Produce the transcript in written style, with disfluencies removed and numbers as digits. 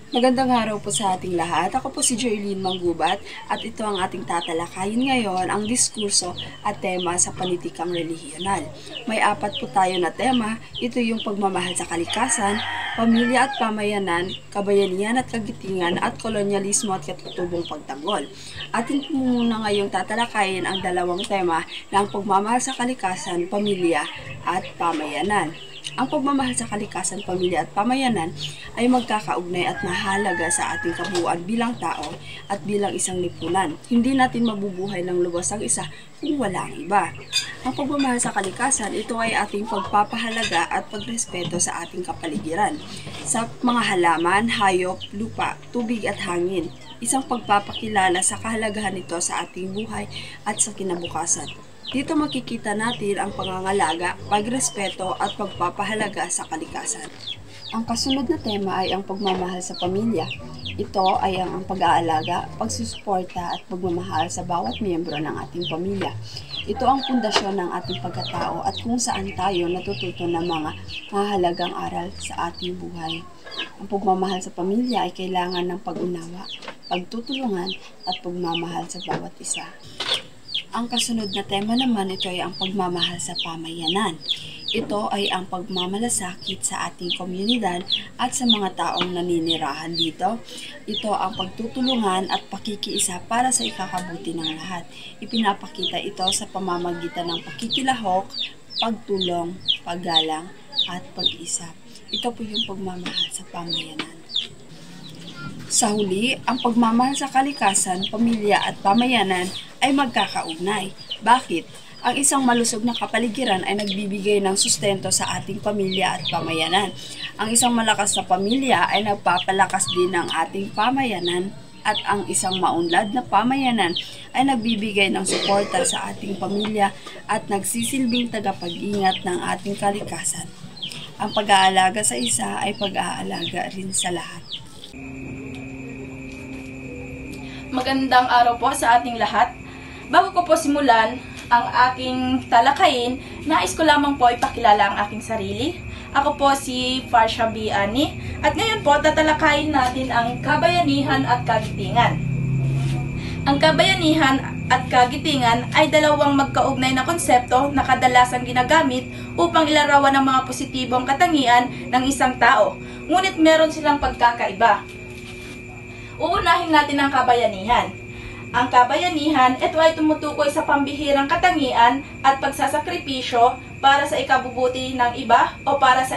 Magandang araw po sa ating lahat. Ako po si Joylene Manggubat at ito ang ating tatalakayin ngayon, ang diskurso at tema sa panitikang relihiyonal. May apat po tayo na tema. Ito yung pagmamahal sa kalikasan, pamilya at pamayanan, kabayanihan at kagitingan at kolonyalismo at katutubong pagtanggol. Atin po muna ngayong tatalakayin ang dalawang tema ng pagmamahal sa kalikasan, pamilya at pamayanan. Ang pagmamahal sa kalikasan, pamilya at pamayanan ay magkakaugnay at mahalaga sa ating kabuuan bilang tao at bilang isang lipunan. Hindi natin mabubuhay ng lubos ang isa kung wala ang iba. Ang pagmamahal sa kalikasan, ito ay ating pagpapahalaga at pagrespeto sa ating kapaligiran, sa mga halaman, hayop, lupa, tubig at hangin. Isang pagpapakilala sa kahalagahan nito sa ating buhay at sa kinabukasan. Dito makikita natin ang pangangalaga, pagrespeto at pagpapahalaga sa kalikasan. Ang kasunod na tema ay ang pagmamahal sa pamilya. Ito ay ang pag-aalaga, pagsusuporta at pagmamahal sa bawat miyembro ng ating pamilya. Ito ang pundasyon ng ating pagkatao at kung saan tayo natututo ng mga mahalagang aral sa ating buhay. Ang pagmamahal sa pamilya ay kailangan ng pag-unawa, pagtutulungan at pagmamahal sa bawat isa. Ang kasunod na tema naman, ito ay ang pagmamahal sa pamayanan. Ito ay ang pagmamalasakit sa ating komunidad at sa mga taong naninirahan dito. Ito ang pagtutulungan at pakikiisa para sa ikakabuti ng lahat. Ipinapakita ito sa pamamagitan ng pakikilahok, pagtulong, paggalang at pag-isa. Ito po yung pagmamahal sa pamayanan. Sa huli, ang pagmamahal sa kalikasan, pamilya at pamayanan ay magkakaugnay. Bakit? Ang isang malusog na kapaligiran ay nagbibigay ng sustento sa ating pamilya at pamayanan. Ang isang malakas na pamilya ay nagpapalakas din ng ating pamayanan at ang isang maunlad na pamayanan ay nagbibigay ng suporta sa ating pamilya at nagsisilbing tagapag-ingat ng ating kalikasan. Ang pag-aalaga sa isa ay pag-aalaga rin sa lahat. Magandang araw po sa ating lahat. Bago ko po simulan ang aking talakayin, nais ko lamang po ipakilala ang aking sarili. Ako po si Farsha Biani at ngayon po tatalakayin natin ang kabayanihan at kagitingan. Ang kabayanihan at kagitingan ay dalawang magkaugnay na konsepto na kadalasang ginagamit upang ilarawan ang mga positibong katangian ng isang tao, ngunit meron silang pagkakaiba. Uunahin natin ang kabayanihan. Ang kabayanihan, ito ay tumutukoy sa pambihirang katangian at pagsasakripisyo para sa ikabubuti ng iba o para sa